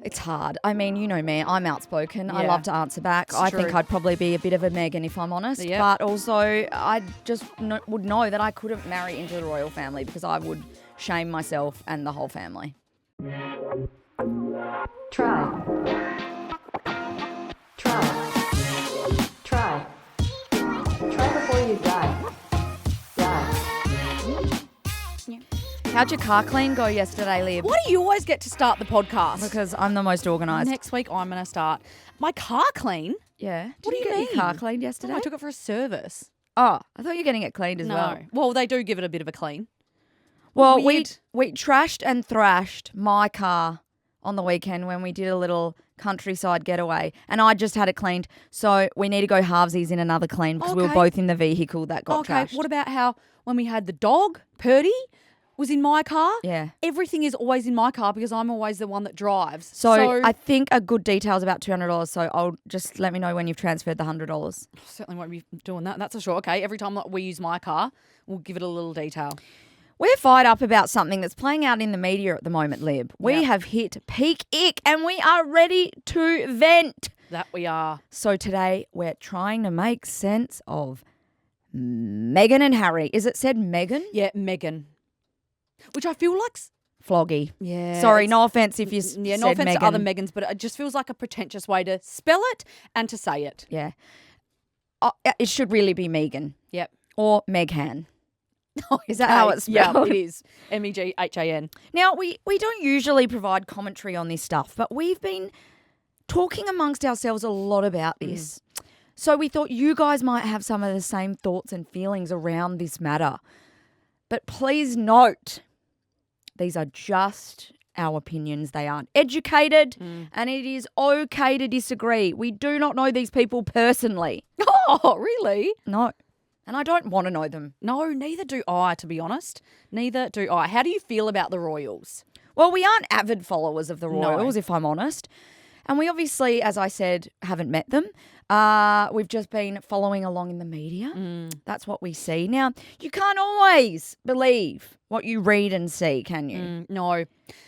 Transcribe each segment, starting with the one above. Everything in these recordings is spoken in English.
It's hard. I mean, you know me. I'm outspoken. I Yeah. love to answer back. I think true. I'd probably be a bit of a Meghan if I'm honest. Yep. But also, I just would know that I couldn't marry into the royal family because I would shame myself and the whole family. Try. Try before you die. How'd your car clean go yesterday, Lib? Why do you always get to start the podcast? Because I'm the most organised. Next week I'm going to start. My car clean? Yeah. What do you get mean? your car cleaned yesterday? No, I took it for a service. Oh, I thought you were getting it cleaned as well. Well, they do give it a bit of a clean. Well, Weird. we trashed and thrashed my car on the weekend when we did a little countryside getaway, and I just had it cleaned. So we need to go halvesies in another clean because we were Okay. both in the vehicle that got trashed. What about how when we had the dog, Purdy, was in my car? Yeah. Everything is always in my car because I'm always the one that drives. So I think a good detail is about $200. So I'll just let me know when you've transferred the $100. Certainly won't be doing that. That's for sure. Okay, every time that we use my car, we'll give it a little detail. We're fired up about something that's playing out in the media at the moment, Lib. We Yep. have hit peak ick and we are ready to vent. That we are. So today we're trying to make sense of Meghan and Harry. Is it said Meghan? Yeah, Meghan. Which I feel like... Floggy. Yeah. Sorry, it's- no offense if you Yeah, said no offense Meghan. to other Megans, but it just feels like a pretentious way to spell it and to say it. Yeah. It should really be Megan Yep. or Meghan. Is that how it's Yeah, spelled? it is. Meghan. Now, we don't usually provide commentary on this stuff, but we've been talking amongst ourselves a lot about this. So we thought you guys might have some of the same thoughts and feelings around this matter. But please note, these are just our opinions. They aren't educated, and it is okay to disagree. We do not know these people personally. Oh, really? No. And I don't want to know them. No, neither do I, to be honest. Neither do I. How do you feel about the Royals? Well, we aren't avid followers of the No. Royals, if I'm honest. And we obviously, as I said, haven't met them. We've just been following along in the media. That's what we see. Now, you can't always believe what you read and see, can you? No.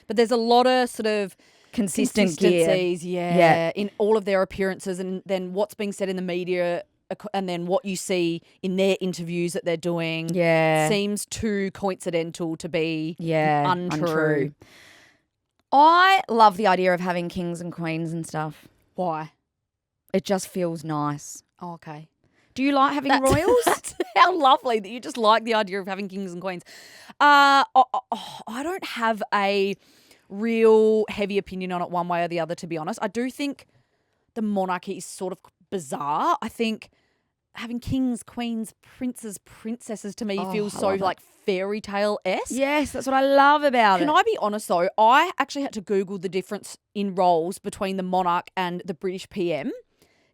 But there's a lot of sort of Consistent gear. consistencies, Yeah. in all of their appearances and then what's being said in the media and then what you see in their interviews that they're doing Yeah. seems too coincidental to be Yeah. untrue. I love the idea of having kings and queens and stuff. Why? It just feels nice. Oh, okay. Do you like having royals? That's how lovely that you just like the idea of having kings and queens. I don't have a real heavy opinion on it one way or the other, to be honest. I do think the monarchy is sort of bizarre. I think having kings, queens, princes, princesses to me feels I so love it. like fairy tale-esque. Yes, that's what I love about it. Can I be honest though? I actually had to Google the difference in roles between the monarch and the British PM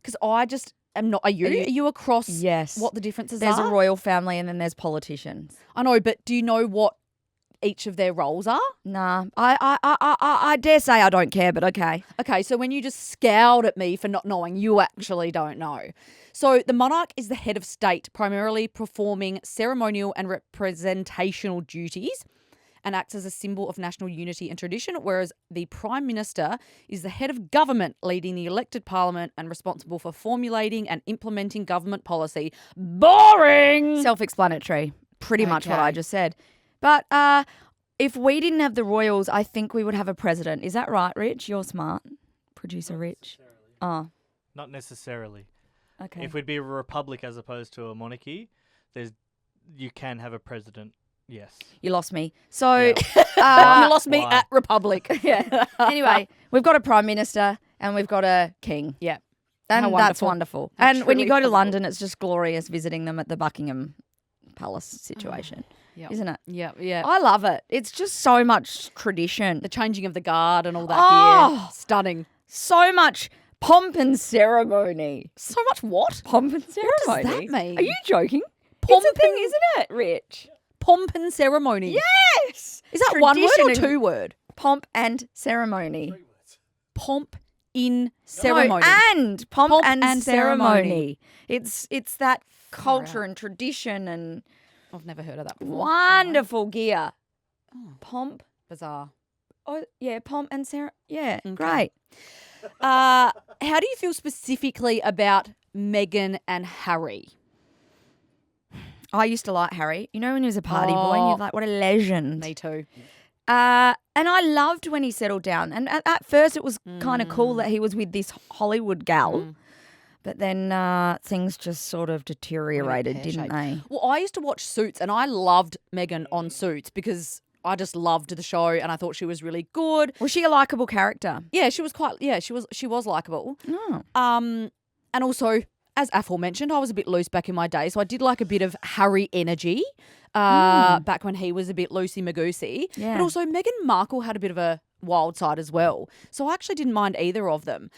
because I just am not. Are you across Yes. what the differences There's are? a royal family and then there's politicians. I know, but do you know what each of their roles are? Nah, I dare say I don't care, but okay. Okay, so when you just scowled at me for not knowing, you actually don't know. So the monarch is the head of state, primarily performing ceremonial and representational duties and acts as a symbol of national unity and tradition, whereas the prime minister is the head of government, leading the elected parliament and responsible for formulating and implementing government policy. Boring! Self-explanatory. Pretty much what Okay. I just said. But if we didn't have the royals, I think we would have a president. Is that right, Rich? You're smart. Producer Rich. Oh, Not necessarily. okay. If we'd be a republic as opposed to a monarchy, you can have a president. Yes. You lost me. So, you lost me Why? at Republic. yeah. Anyway, we've got a prime minister and we've got a king. Yeah. And How that's wonderful. wonderful. How And when you truly go to wonderful. London, it's just glorious visiting them at the Buckingham Palace situation, Yeah. isn't it? Yeah, yeah. I love it. It's just so much tradition. The changing of the guard and all that Oh! gear. Stunning. So much pomp and ceremony. So much what? Pomp and does that ceremony. mean? Are you joking? Pomp It's a thing, and- isn't it, Rich? Pomp and ceremony. Yes. Is that one word or Tradition and- two word? Pomp and ceremony. Pomp in ceremony. No, and pomp, Pomp and, and ceremony. It's that Far culture out. and tradition and I've never heard of that before. wonderful gear. Pomp Bizarre. Oh, yeah, Pom and Sarah. Yeah, Okay. great. How do you feel specifically about Meghan and Harry? I used to like Harry. You know when he was a party boy and you're like, what a legend. Me too. And I loved when he settled down. And at first it was kind of cool that he was with this Hollywood gal. But then things just sort of deteriorated, didn't they? Well, I used to watch Suits and I loved Meghan on Suits because I just loved the show and I thought she was really good. Was she a likable character? Yeah, she was she was likable. Oh. And also, as aforementioned, I was a bit loose back in my day, so I did like a bit of Harry energy back when he was a bit loosey-magoosey. Yeah. But also Meghan Markle had a bit of a wild side as well. So I actually didn't mind either of them.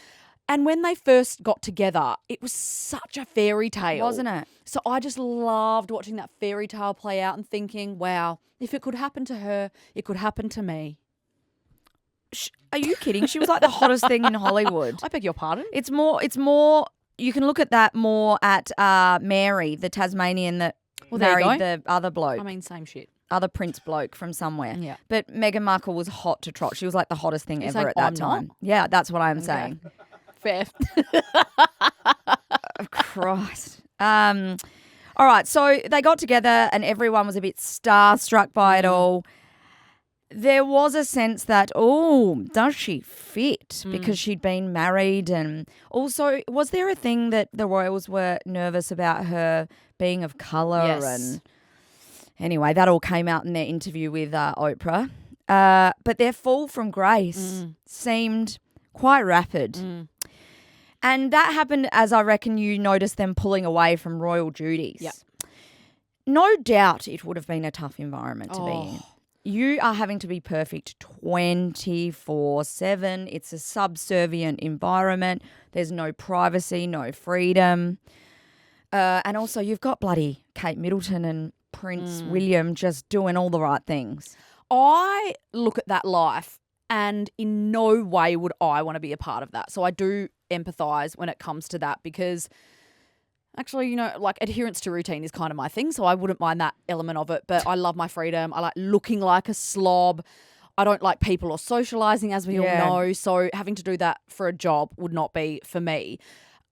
And when they first got together, it was such a fairy tale. Wasn't it? So I just loved watching that fairy tale play out and thinking, wow, if it could happen to her, it could happen to me. Are you kidding? She was like the hottest thing in Hollywood. I beg your pardon? It's more, you can look at that more at Mary, the Tasmanian that Well, there you married go. the other bloke. I mean, same shit. Other prince bloke from somewhere. Yeah. But Meghan Markle was hot to trot. She was like the hottest thing You're ever saying at that I'm not? time. Yeah, that's what I'm saying. Fair. Christ. All right, so they got together and everyone was a bit starstruck by it all. There was a sense that, does she fit? Because she'd been married. And also, was there a thing that the royals were nervous about her being of colour? Yes. And anyway, that all came out in their interview with Oprah. But their fall from grace seemed quite rapid. And that happened as I reckon you noticed them pulling away from royal duties. Yep. No doubt it would have been a tough environment to be in. You are having to be perfect 24/7. It's a subservient environment. There's no privacy, no freedom. And also you've got bloody Kate Middleton and Prince William just doing all the right things. I look at that life and in no way would I want to be a part of that. So I do empathise when it comes to that because actually, like adherence to routine is kind of my thing. So I wouldn't mind that element of it. But I love my freedom. I like looking like a slob. I don't like people or socialising, as we all know. So having to do that for a job would not be for me.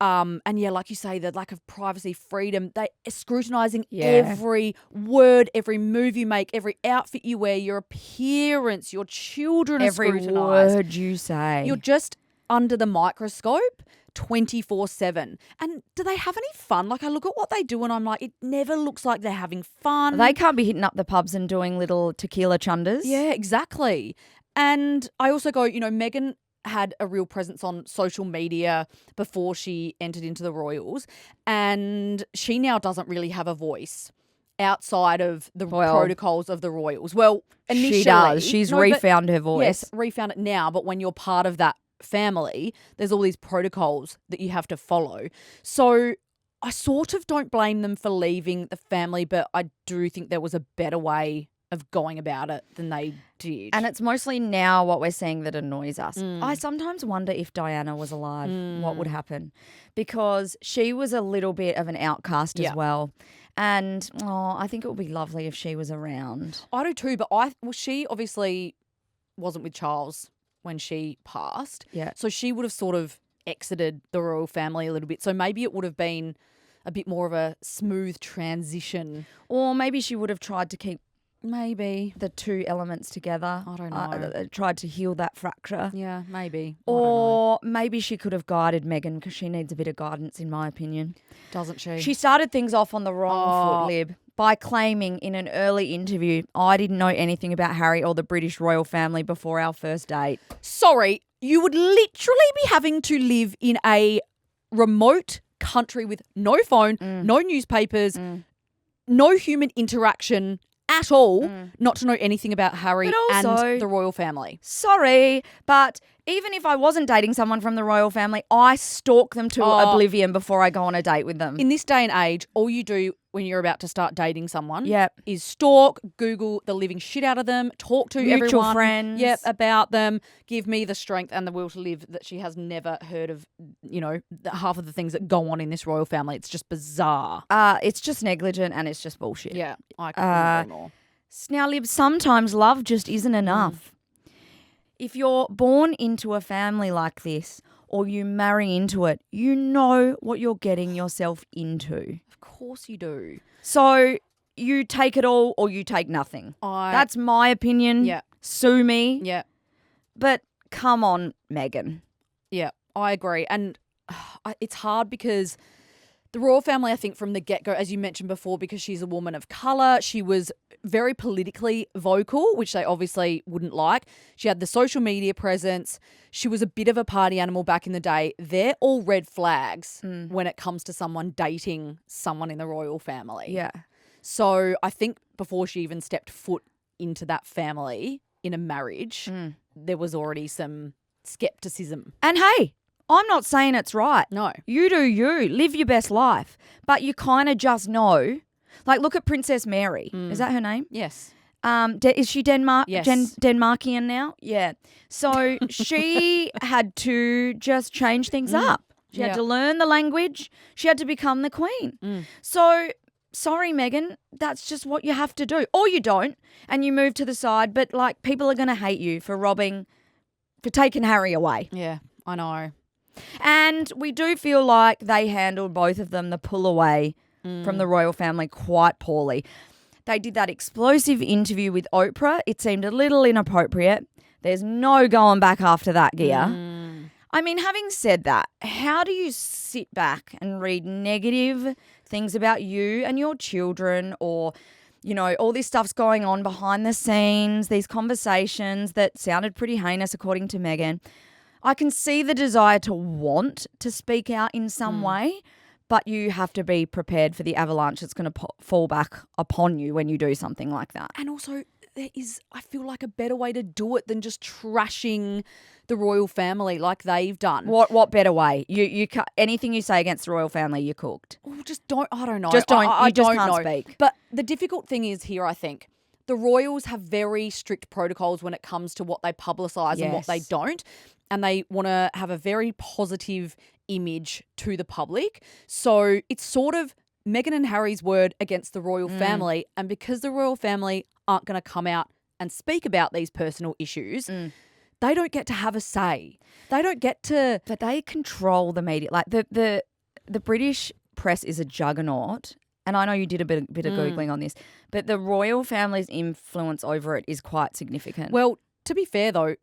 And yeah, like you say, the lack of privacy, freedom, they are scrutinising every word, every move you make, every outfit you wear, your appearance, your children are Every scrutinised. word you say. You're just under the microscope 24/7. And do they have any fun? Like I look at what they do and I'm like, it never looks like they're having fun. They can't be hitting up the pubs and doing little tequila chunders. Yeah, exactly. And I also go, Meghan had a real presence on social media before she entered into the royals, and she now doesn't really have a voice outside of the protocols of the royals. Well, initially She does. She's refound her voice. Yes, refound it now, but when you're part of that family, there's all these protocols that you have to follow. So I sort of don't blame them for leaving the family, but I do think there was a better way of going about it than they did. And it's mostly now what we're seeing that annoys us. I sometimes wonder if Diana was alive, what would happen? Because she was a little bit of an outcast as well. And I think it would be lovely if she was around. I do too, but she obviously wasn't with Charles when she passed. Yeah. So she would have sort of exited the royal family a little bit. So maybe it would have been a bit more of a smooth transition. Or maybe she would have tried to keep Maybe. the two elements together. I don't know. Tried to heal that fracture. Yeah, maybe. Or maybe she could have guided Meghan because she needs a bit of guidance, in my opinion. Doesn't she? She started things off on the wrong foot, Lib, by claiming in an early interview, I didn't know anything about Harry or the British royal family before our first date. Sorry, you would literally be having to live in a remote country with no phone, no newspapers, no human interaction at all, not to know anything about Harry But also, and the royal family. Sorry, but even if I wasn't dating someone from the royal family, I stalk them to oblivion before I go on a date with them. In this day and age, all you do when you're about to start dating someone Yep. is stalk, Google the living shit out of them, talk to Mutual everyone. friends. Yep, about them. Give me the strength and the will to live that she has never heard of, half of the things that go on in this royal family. It's just bizarre. It's just negligent and it's just bullshit. Yeah, I couldn't agree more. Now, Lib, sometimes love just isn't enough. if you're born into a family like this or you marry into it, you know what you're getting yourself into. Of course you do. So you take it all or you take nothing. That's my opinion. Yeah. Sue me. Yeah. But come on, Meghan. Yeah, I agree. And it's hard because the royal family, I think from the get-go, as you mentioned before, because she's a woman of colour, she was very politically vocal, which they obviously wouldn't like. She had the social media presence. She was a bit of a party animal back in the day. They're all red flags when it comes to someone dating someone in the royal family. Yeah. So I think before she even stepped foot into that family in a marriage, there was already some skepticism. And hey, I'm not saying it's right. No. You do you. Live your best life. But you kind of just know. Like, look at Princess Mary. Is that her name? Yes. Is she Yes. Denmarkian now? Yeah. So she had to just change things up. She had to learn the language. She had to become the queen. So, sorry, Meghan, that's just what you have to do. Or you don't, and you move to the side. But, like, people are going to hate you for taking Harry away. Yeah, I know. And we do feel like they handled both of them, the pull away from the royal family, quite poorly. They did that explosive interview with Oprah. It seemed a little inappropriate. There's no going back after that, Gia. I mean, having said that, how do you sit back and read negative things about you and your children, or, you know, all this stuff's going on behind the scenes, these conversations that sounded pretty heinous according to Meghan? I can see the desire to want to speak out in some way, but you have to be prepared for the avalanche that's going to fall back upon you when you do something like that. And also, there is, I feel like, a better way to do it than just trashing the royal family like they've done. What better way? You anything you say against the royal family, you're cooked. Oh, just don't, I don't know. Just don't. I You just don't can't know. speak. But the difficult thing is here, I think, the royals have very strict protocols when it comes to what they publicise and what they Yes. don't. And they want to have a very positive image to the public. So it's sort of Meghan and Harry's word against the royal family. And because the royal family aren't going to come out and speak about these personal issues, they don't get to have a say. They don't get to... But they control the media. Like the British press is a juggernaut. And I know you did a bit of Googling on this, but the royal family's influence over it is quite significant. Well, to be fair though,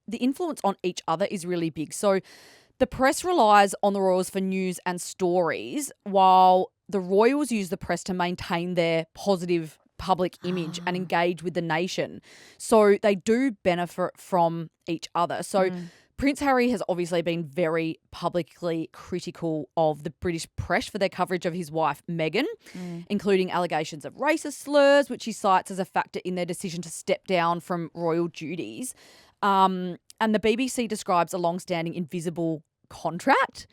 the influence on each other is really big. So the press relies on the royals for news and stories, while the royals use the press to maintain their positive public image and engage with the nation. So they do benefit from each other. So Prince Harry has obviously been very publicly critical of the British press for their coverage of his wife, Meghan, including allegations of racist slurs, which he cites as a factor in their decision to step down from royal duties. And the BBC describes a long-standing invisible contract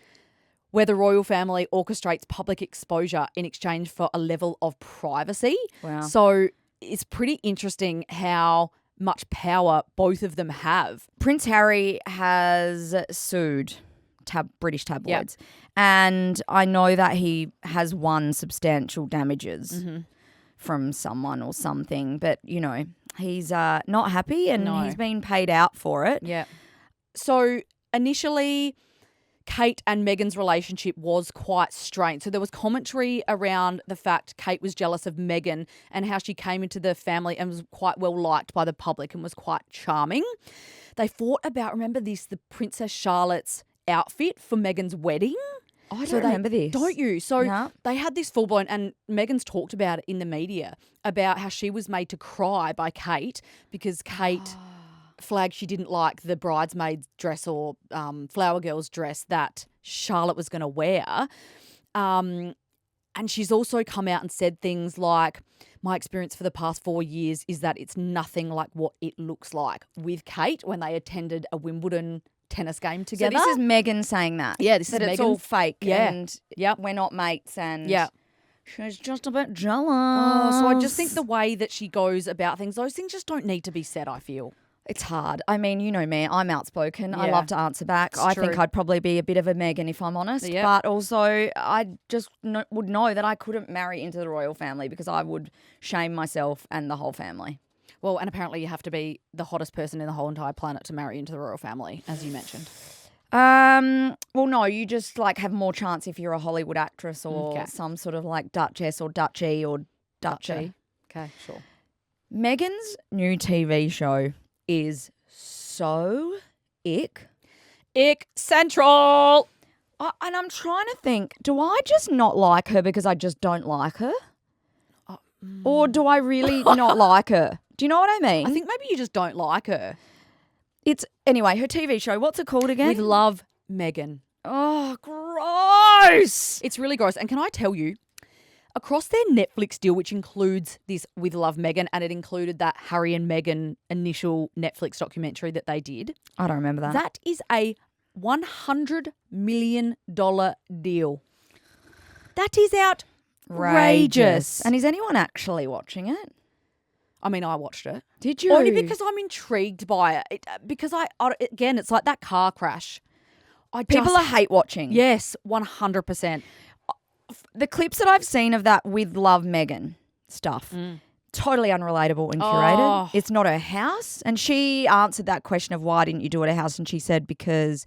where the royal family orchestrates public exposure in exchange for a level of privacy. Wow. So it's pretty interesting how much power both of them have. Prince Harry has sued British tabloids, and I know that he has won substantial damages from someone or something, but, you know, he's not happy and he's been paid out for it. Yeah. So initially, Kate and Meghan's relationship was quite strained. So there was commentary around the fact Kate was jealous of Meghan and how she came into the family and was quite well liked by the public and was quite charming. They fought about, remember this, the Princess Charlotte's outfit for Meghan's wedding. I don't remember this. Don't you? So No. they had this full-blown, and Meghan's talked about it in the media, about how she was made to cry by Kate because Kate flagged she didn't like the bridesmaid's dress or flower girl's dress that Charlotte was going to wear. And she's also come out and said things like, my experience for the past 4 years is that it's nothing like what it looks like, with Kate when they attended a Wimbledon tennis game together. So this is Meghan saying that? Yeah, this that is it's Meghan. all fake Yeah. and Yep. we're not mates and Yeah. she's just a bit jealous. Oh, so I just think the way that she goes about things, those things just don't need to be said, I feel. It's hard. I mean, you know me, I'm outspoken. I Yeah. love to answer back. It's I think true. I'd probably be a bit of a Meghan if I'm honest. Yep. But also, I just would know that I couldn't marry into the royal family because I would shame myself and the whole family. Well, and apparently you have to be the hottest person in the whole entire planet to marry into the royal family, as you mentioned. Well, no, you just like have more chance if you're a Hollywood actress or Okay. some sort of like Duchess or Duchy or Duchy. Okay, sure. Meghan's new TV show is so ick. Ick Central. And I'm trying to think, do I just not like her because I just don't like her? Or do I really not like her? Do you know what I mean? I think maybe you just don't like her. It's, anyway, her TV show, what's it called again? With Love, Meghan. Oh, gross. It's really gross. And can I tell you, across their Netflix deal, which includes this With Love, Meghan, and it included that Harry and Meghan initial Netflix documentary that they did, I don't remember that. that is a $100 million deal. That is outrageous. And is anyone actually watching it? I mean, I watched it. Did you? Only because I'm intrigued by it. Because again, it's like that car crash. People are hate watching. Yes, 100%. The clips that I've seen of that With Love Meghan stuff, totally unrelatable and curated. Oh. It's not her house. And she answered that question of why didn't you do it at her house? And she said because,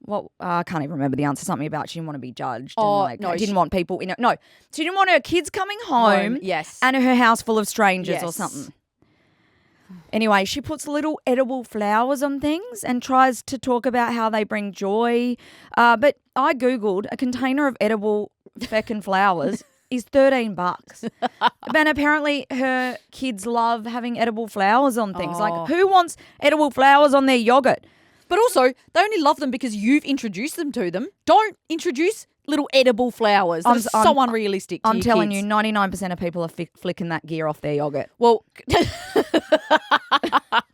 well, I can't even remember the answer. Something about she didn't want to be judged. Oh, and no, didn't want people, no. She didn't want her kids coming home Yes. and her house full of strangers or Yes. something. Anyway, she puts little edible flowers on things and tries to talk about how they bring joy. But I Googled a container of edible feckin' flowers is $13. And apparently her kids love having edible flowers on things. Oh. Like, who wants edible flowers on their yogurt? But also, they only love them because you've introduced them to them. Don't introduce little edible flowers. That's so unrealistic to I'm your telling kids. you, 99% of people are flicking that gear off their yogurt. Well,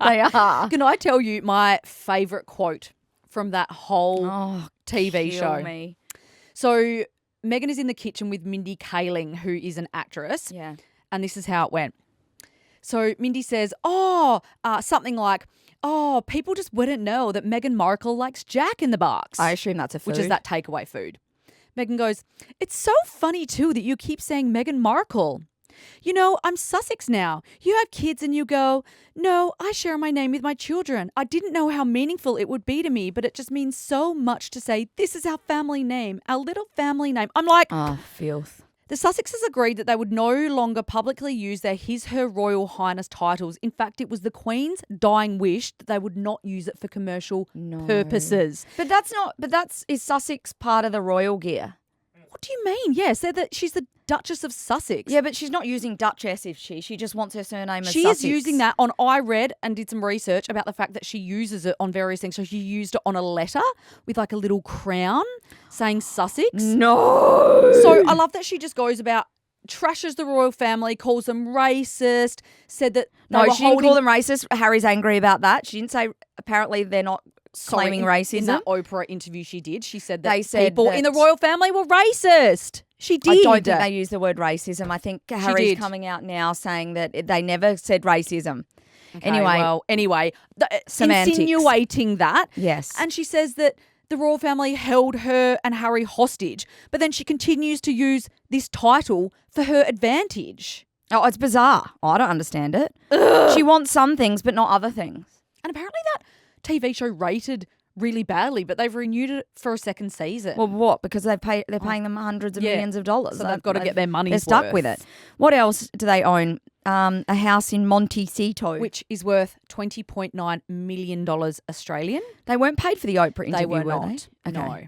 They are. can I tell you my favourite quote from that whole TV kill show? me. So Meghan is in the kitchen with Mindy Kaling, who is an actress. Yeah. And this is how it went. So Mindy says, something like, people just wouldn't know that Meghan Markle likes Jack in the Box. I assume that's a food. Which is that takeaway food. Meghan goes, it's so funny too that you keep saying Meghan Markle. You know, I'm Sussex now. You have kids and you go, no, I share my name with my children. I didn't know how meaningful it would be to me, but it just means so much to say, this is our family name, our little family name. I'm like, filth. the Sussexes agreed that they would no longer publicly use their His Her Royal Highness titles. In fact, it was the Queen's dying wish that they would not use it for commercial purposes. But is Sussex part of the royal gear? What do you mean? Yes, she's the Duchess of Sussex. Yeah, but she's not using Duchess, is she? She just wants her surname as She Sussex. is using that on. I read and did some research about the fact that she uses it on various things. So she used it on a letter with like a little crown saying Sussex. No. So I love that she just goes about, trashes the royal family, calls them racist, said that No, she didn't call them racist. Harry's angry about that. She didn't say apparently they're not claiming racism. In that Oprah interview she did, she said that They said people in the that- royal family were racist. She did. I don't think they used the word racism. I think Harry's did. coming out now saying that they never said racism. Okay, Anyway, semantics. Insinuating that. Yes. And she says that the royal family held her and Harry hostage, but then she continues to use this title for her advantage. Oh, it's bizarre. I don't understand it. She wants some things, but not other things. And apparently that TV show rated really badly, but they've renewed it for a second season. Well, what? Because they're paying them hundreds of millions of dollars. So they've got to get their money's They're stuck worth. with it. What else do they own? A house in Montecito. Which is worth $20.9 million Australian. They weren't paid for the Oprah interview, They were not. not. Okay.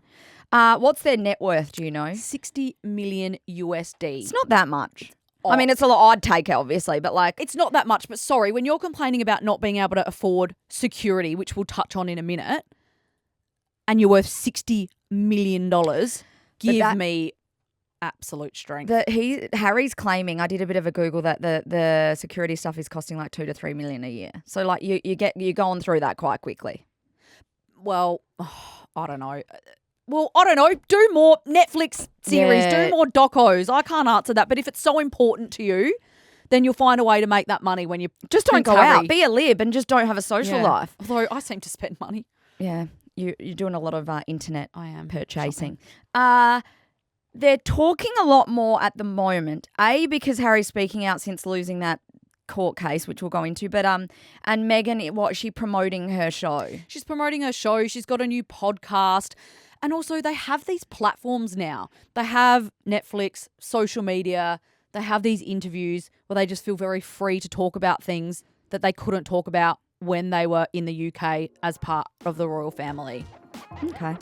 No. What's their net worth, do you know? $60 million USD. It's not that much. I mean, it's a lot. I'd take it, obviously, but like... It's not that much, but sorry, when you're complaining about not being able to afford security, which we'll touch on in a minute, and you're worth $60 million, give me absolute strength. Harry's claiming, I did a bit of a Google, that the security stuff is costing like $2 to $3 million a year. So like you're going through that quite quickly. Well, I don't know. Do more Netflix series, Yeah. do more docos. I can't answer that, but if it's so important to you, then you'll find a way to make that money when you Just don't Prince go Harry. out. Be a lib and just don't have a social Yeah. life. Although I seem to spend money. Yeah. You're doing a lot of internet I am purchasing. They're talking a lot more at the moment. A, because Harry's speaking out since losing that court case, which we'll go into. But and Meghan, what, is she promoting her show? She's promoting her show. She's got a new podcast. And also they have these platforms now. They have Netflix, social media. They have these interviews where they just feel very free to talk about things that they couldn't talk about when they were in the UK as part of the royal family. Okay.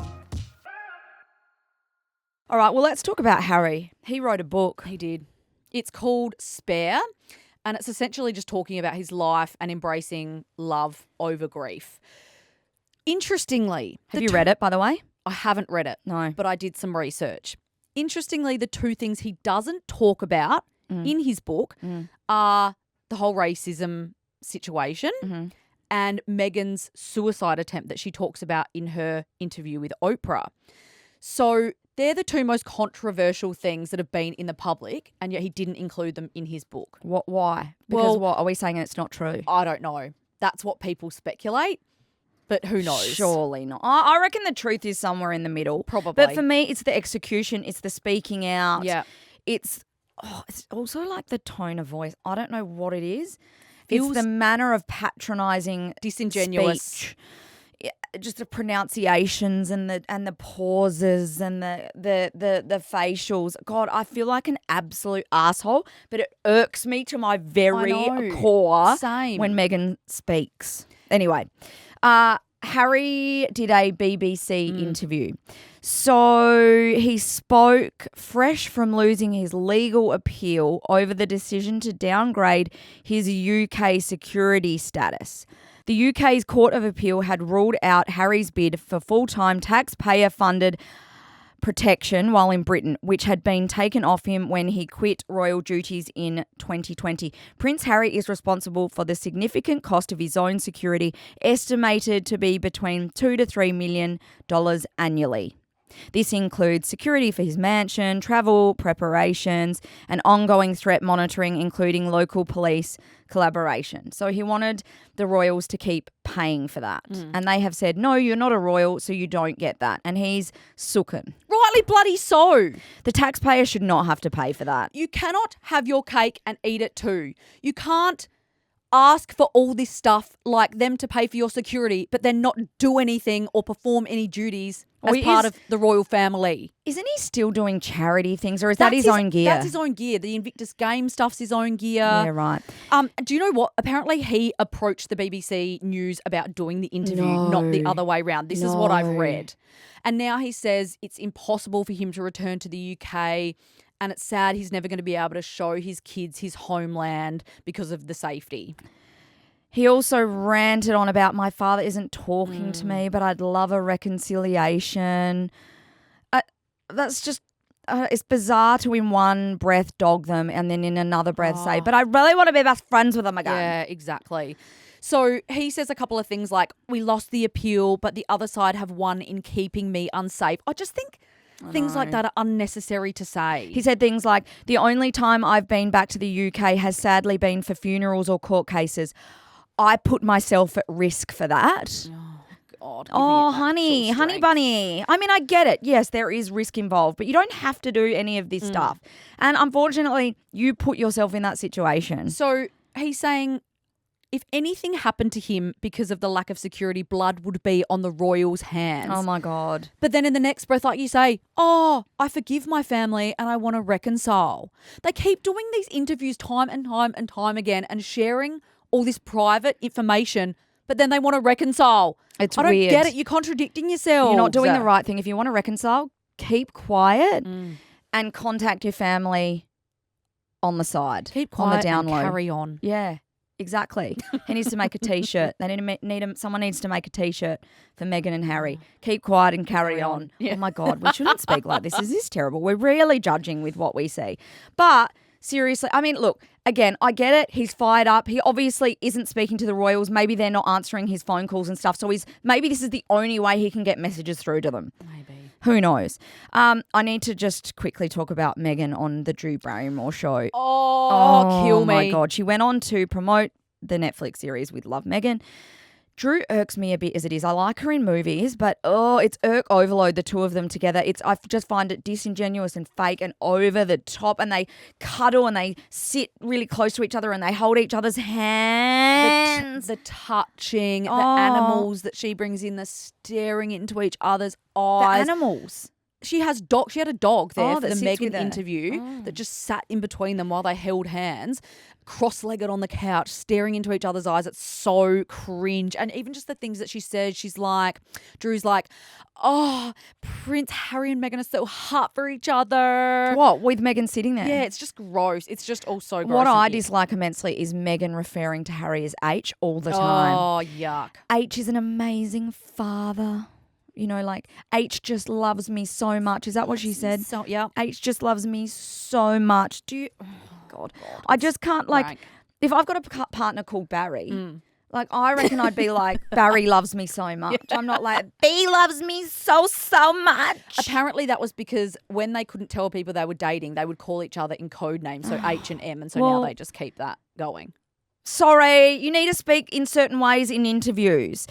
All right, well, let's talk about Harry. He wrote a book. He did. It's called Spare, and it's essentially just talking about his life and embracing love over grief. Interestingly, Have you read it, by the way? I haven't read it, No. but I did some research. Interestingly, the two things he doesn't talk about in his book are the whole racism situation and Meghan's suicide attempt that she talks about in her interview with Oprah. So they're the two most controversial things that have been in the public, and yet he didn't include them in his book. What? Why? Because Well- what? Are we saying it's not true? I don't know. That's what people speculate, but who knows? Surely not. I reckon the truth is somewhere in the middle. Probably. But for me, it's the execution. It's the speaking out. Yeah. It's also like the tone of voice. I don't know what it is. Feels it's the manner of patronising disingenuous. speech. Yeah, just the pronunciations and the pauses and the facials. God, I feel like an absolute asshole, but it irks me to my very know. core Same. when Meghan speaks. Anyway, Harry did a BBC interview. So he spoke fresh from losing his legal appeal over the decision to downgrade his UK security status. The UK's Court of Appeal had ruled out Harry's bid for full-time taxpayer-funded protection while in Britain, which had been taken off him when he quit royal duties in 2020. Prince Harry is responsible for the significant cost of his own security, estimated to be between $2 to $3 million annually. This includes security for his mansion, travel preparations, and ongoing threat monitoring, including local police collaboration. So he wanted the royals to keep paying for that. And they have said, no, you're not a royal, so you don't get that. And he's sooken. Rightly bloody so. The taxpayer should not have to pay for that. You cannot have your cake and eat it too. You can't ask for all this stuff like them to pay for your security, but then not do anything or perform any duties as Well, part of the royal family. Isn't he still doing charity things, or is that his own gear? That's his own gear. The Invictus Game stuff's his own gear. Yeah, right. Do you know what? Apparently he approached the BBC News about doing the interview, not the other way around. This is what I've read. And now he says it's impossible for him to return to the UK, and it's sad he's never going to be able to show his kids his homeland because of the safety. He also ranted on about my father isn't talking to me, but I'd love a reconciliation. That's just, it's bizarre to in one breath dog them and then in another breath say, but I really want to be best friends with them again. Yeah, exactly. So he says a couple of things like, we lost the appeal, but the other side have won in keeping me unsafe. I just think things like that are unnecessary to say. He said things like, the only time I've been back to the UK has sadly been for funerals or court cases. I put myself at risk for that. God, give me Oh, actual honey strength. bunny. I mean, I get it. Yes, there is risk involved, but you don't have to do any of this stuff. And unfortunately, you put yourself in that situation. So he's saying if anything happened to him because of the lack of security, blood would be on the royals' hands. Oh my God. But then in the next breath, like you say, oh, I forgive my family and I want to reconcile. They keep doing these interviews time and time and time again and sharing all this private information, but then they want to reconcile. It's I don't weird. get it. You're contradicting yourself. You're not doing the right thing. If you want to reconcile, keep quiet and contact your family on the side. Keep on quiet the down and low. carry on. Yeah, exactly. He needs to make a T-shirt. They someone needs to make a T-shirt for Meghan and Harry. Keep quiet and carry on. Yeah. Oh my God, we shouldn't speak like this. This is terrible. We're really judging with what we see. But seriously, I mean, look, again, I get it. He's fired up. He obviously isn't speaking to the royals. Maybe they're not answering his phone calls and stuff. So maybe this is the only way he can get messages through to them. Maybe. Who knows? I need to just quickly talk about Meghan on the Drew Barrymore show. Oh, kill me. Oh my God. She went on to promote the Netflix series with Love Meghan. Drew irks me a bit as it is. I like her in movies, but it's irk overload, the two of them together. I just find it disingenuous and fake and over the top, and they cuddle and they sit really close to each other and they hold each other's hands. The touching, the animals that she brings in, the staring into each other's eyes. The animals. She had a dog there for that the sits with Meghan her. interview that just sat in between them while they held hands, cross-legged on the couch, staring into each other's eyes. It's so cringe. And even just the things that she said, Drew's like, oh, Prince Harry and Meghan are so hot for each other. What, with Meghan sitting there? Yeah, it's just gross. It's just all so gross. What and I ick. dislike immensely is Meghan referring to Harry as H all the time. Oh, yuck. H is an amazing father. You know, like, H just loves me so much. Is that what she said? So, yeah. H just loves me so much. Oh, God. I just can't, like, Rank. if I've got a partner called Barry, like, I reckon I'd be like, Barry loves me so much. I'm not like, B loves me so much. Apparently that was because when they couldn't tell people they were dating, they would call each other in code names, so H and M, and so now Well- they just keep that going. Sorry, you need to speak in certain ways in interviews.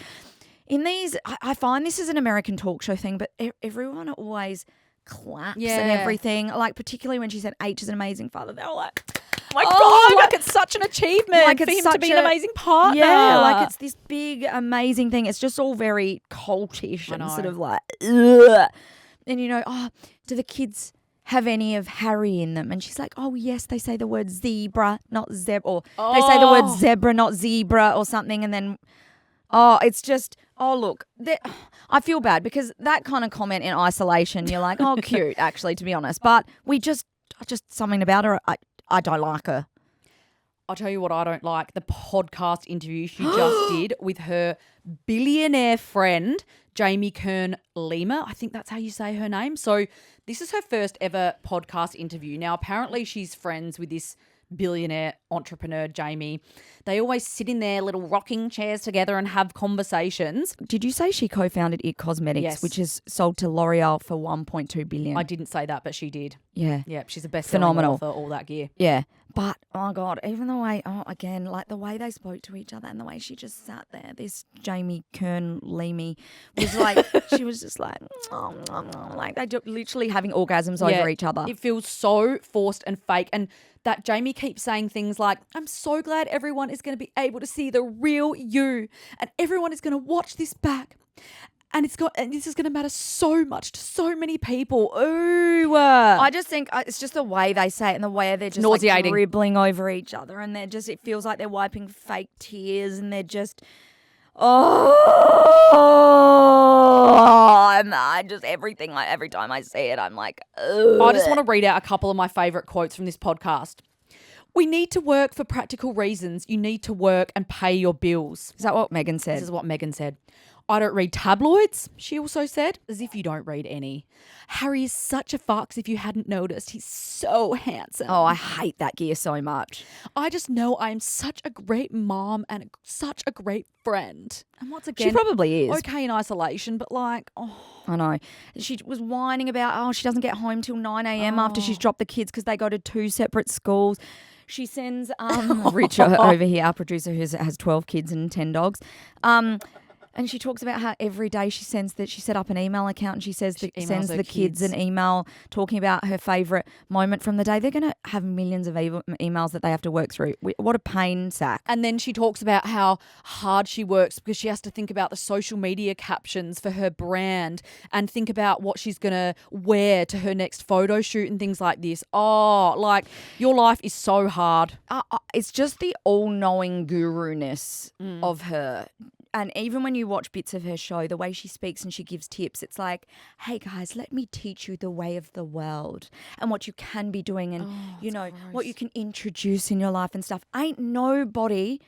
In these, I find this is an American talk show thing, but everyone always claps and Yeah. everything. Like, particularly when she said H is an amazing father, they're all like, oh my Oh, God. like it's such an achievement Like for it's him to such be an a- amazing partner. Yeah, like it's this big, amazing thing. It's just all very cultish I and know. sort of like, ugh. And, you know, do the kids have any of Harry in them? And she's like, oh, yes, they say the word zebra, not zebra. Or they say the word zebra, not zebra or something. And then, it's just, look, I feel bad because that kind of comment in isolation, you're like, oh, cute, actually, to be honest. But just something about her, I don't like her. I'll tell you what I don't like. The podcast interview she just did with her billionaire friend, Jamie Kern Lima. I think that's how you say her name. So this is her first ever podcast interview. Now, apparently she's friends with this billionaire entrepreneur, Jamie. They always sit in their little rocking chairs together and have conversations. Did you say she co-founded IT Cosmetics, Yes. which is sold to L'Oreal for $1.2 billion? I didn't say that, but she did. Yeah. Yeah, she's a best-selling Phenomenal. author, all that gear. Yeah. But, oh, God, even the way, again, like the way they spoke to each other and the way she just sat there, this Jamie Kern Leamy was like, she was just like, like they literally having orgasms over each other. It feels so forced and fake. And that Jamie keeps saying things like, I'm so glad everyone is going to be able to see the real you and everyone is going to watch this back. And this is going to matter so much to so many people. Ooh. I just think it's just the way they say it and the way they're just like nauseating. dribbling over each other and it feels like they're wiping fake tears and they're just, I just everything, like every time I see it, I'm like, ugh. I just want to read out a couple of my favourite quotes from this podcast. We need to work for practical reasons. You need to work and pay your bills. Is that what Meghan This said? is what Meghan said. I don't read tabloids, she also said, as if you don't read any. Harry is such a fox if you hadn't noticed. He's so handsome. Oh, I hate that gear so much. I just know I am such a great mom and such a great friend. And once again, She probably is. okay in isolation, but like, I know. She was whining about, she doesn't get home till 9 a.m. after she's dropped the kids because they go to two separate schools. She sends Richard over here, our producer who has 12 kids and 10 dogs. And she talks about how every day she set up an email account and she sends emails her the kids an email talking about her favourite moment from the day. They're going to have millions of emails that they have to work through. What a pain sack. and then she talks about how hard she works because she has to think about the social media captions for her brand and think about what she's going to wear to her next photo shoot and things like this. Oh, like your life is so hard. It's just the all-knowing guru-ness of her. And even when you watch bits of her show, the way she speaks and she gives tips, it's like, hey guys, let me teach you the way of the world and what you can be doing and, what you can introduce in your life and stuff. Ain't nobody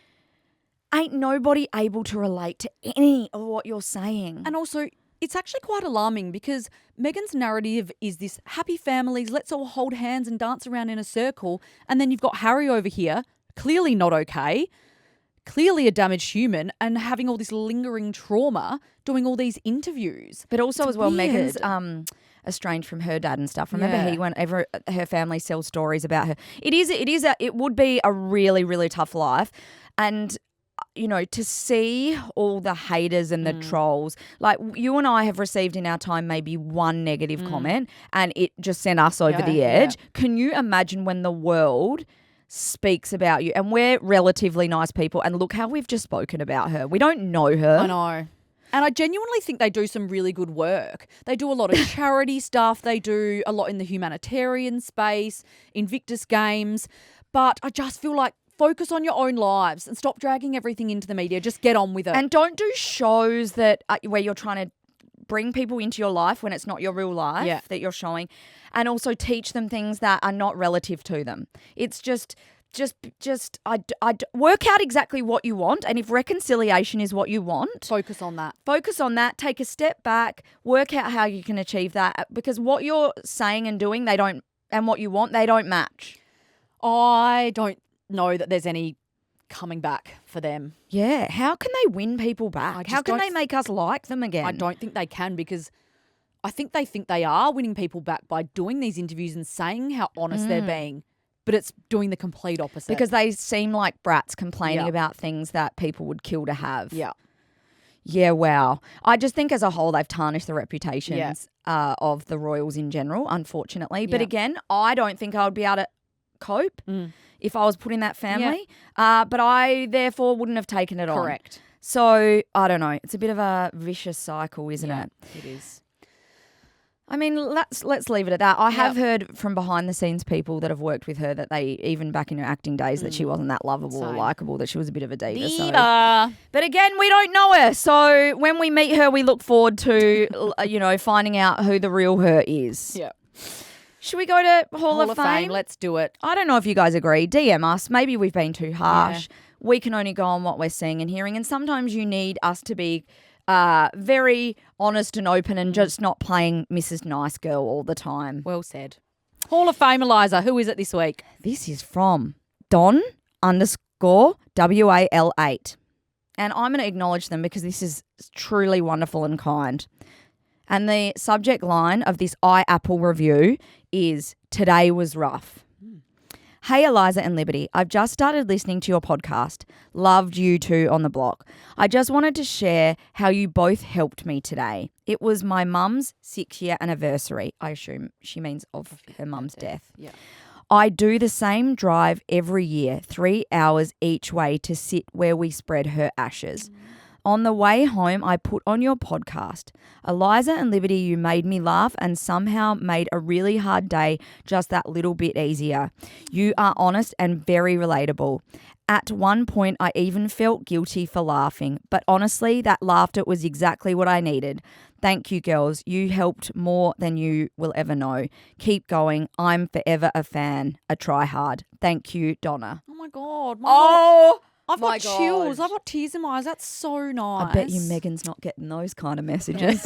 able to relate to any of what you're saying. And also, it's actually quite alarming because Meghan's narrative is this happy families, let's all hold hands and dance around in a circle. And then you've got Harry over here, clearly not okay, clearly a damaged human and having all this lingering trauma, doing all these interviews. But also It's as well, weird. Meghan's estranged from her dad and stuff. Remember Yeah. whenever her family sells stories about her. It would be a really, really tough life. And to see all the haters and the trolls, like you and I have received in our time maybe one negative comment and it just sent us over the edge. Can you imagine when the world speaks about you? And we're relatively nice people, and look how we've just spoken about her. We don't know her. I know. And I genuinely think they do some really good work. They do a lot of charity stuff. They do a lot in the humanitarian space, Invictus Games. But I just feel like focus on your own lives and stop dragging everything into the media. Just get on with it. And don't do shows that where you're trying to bring people into your life when it's not your real life that you're showing. And also teach them things that are not relative to them. It's just work out exactly what you want, and if reconciliation is what you want, focus on that. Take a step back, work out how you can achieve that, because what you're saying and doing, and what you want, they don't match. I don't know that there's any coming back for them. Yeah, how can they win people back? How can they make us like them again? I don't think they can, because I think they are winning people back by doing these interviews and saying how honest they're being. But it's doing the complete opposite. Because they seem like brats complaining about things that people would kill to have. Yeah. Yeah, wow. I just think as a whole they've tarnished the reputations of the royals in general, unfortunately. But again, I don't think I would be able to cope if I was put in that family. But I therefore wouldn't have taken it on. Correct. So I don't know. It's a bit of a vicious cycle, isn't it? It is. I mean, let's leave it at that. I have heard from behind the scenes people that have worked with her that they, even back in her acting days, that she wasn't that lovable or likable, that she was a bit of a diva. So. But again, we don't know her. So when we meet her, we look forward to, finding out who the real her is. Yeah. Should we go to Hall of Fame? Let's do it. I don't know if you guys agree. DM us. Maybe we've been too harsh. Yeah. We can only go on what we're seeing and hearing. And sometimes you need us to be very honest and open and just not playing Mrs. Nice Girl all the time. Well said. Hall of Fame, Eliza. Who is it this week? This is from Don_WAL8. And I'm going to acknowledge them because this is truly wonderful and kind. And the subject line of this iApple review is, "Today was rough." Hey, Eliza and Liberty, I've just started listening to your podcast. Loved you two on the block. I just wanted to share how you both helped me today. It was my mum's 6-year anniversary. I assume she means of her mum's death. Yeah. I do the same drive every year, 3 hours each way to sit where we spread her ashes. On the way home, I put on your podcast. Eliza and Liberty, you made me laugh and somehow made a really hard day just that little bit easier. You are honest and very relatable. At one point, I even felt guilty for laughing, but honestly, that laughter was exactly what I needed. Thank you, girls. You helped more than you will ever know. Keep going. I'm forever a fan, a try hard. Thank you, Donna. Oh, my God. I've my got chills. God. I've got tears in my eyes. That's so nice. I bet you Meghan's not getting those kind of messages.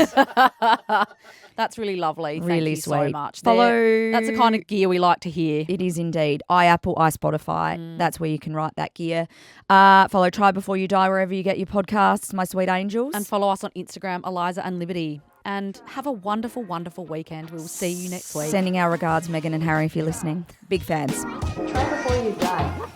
That's really lovely. Thank Really you sweet. so much. Follow. That's the kind of gear we like to hear. It is indeed. iApple, iSpotify. That's where you can write that gear. Follow Try Before You Die wherever you get your podcasts, my sweet angels. And follow us on Instagram, Eliza and Liberty. And have a wonderful, wonderful weekend. We will see you next week. Sending our regards, Meghan and Harry, if you're listening. Big fans. Try before you die.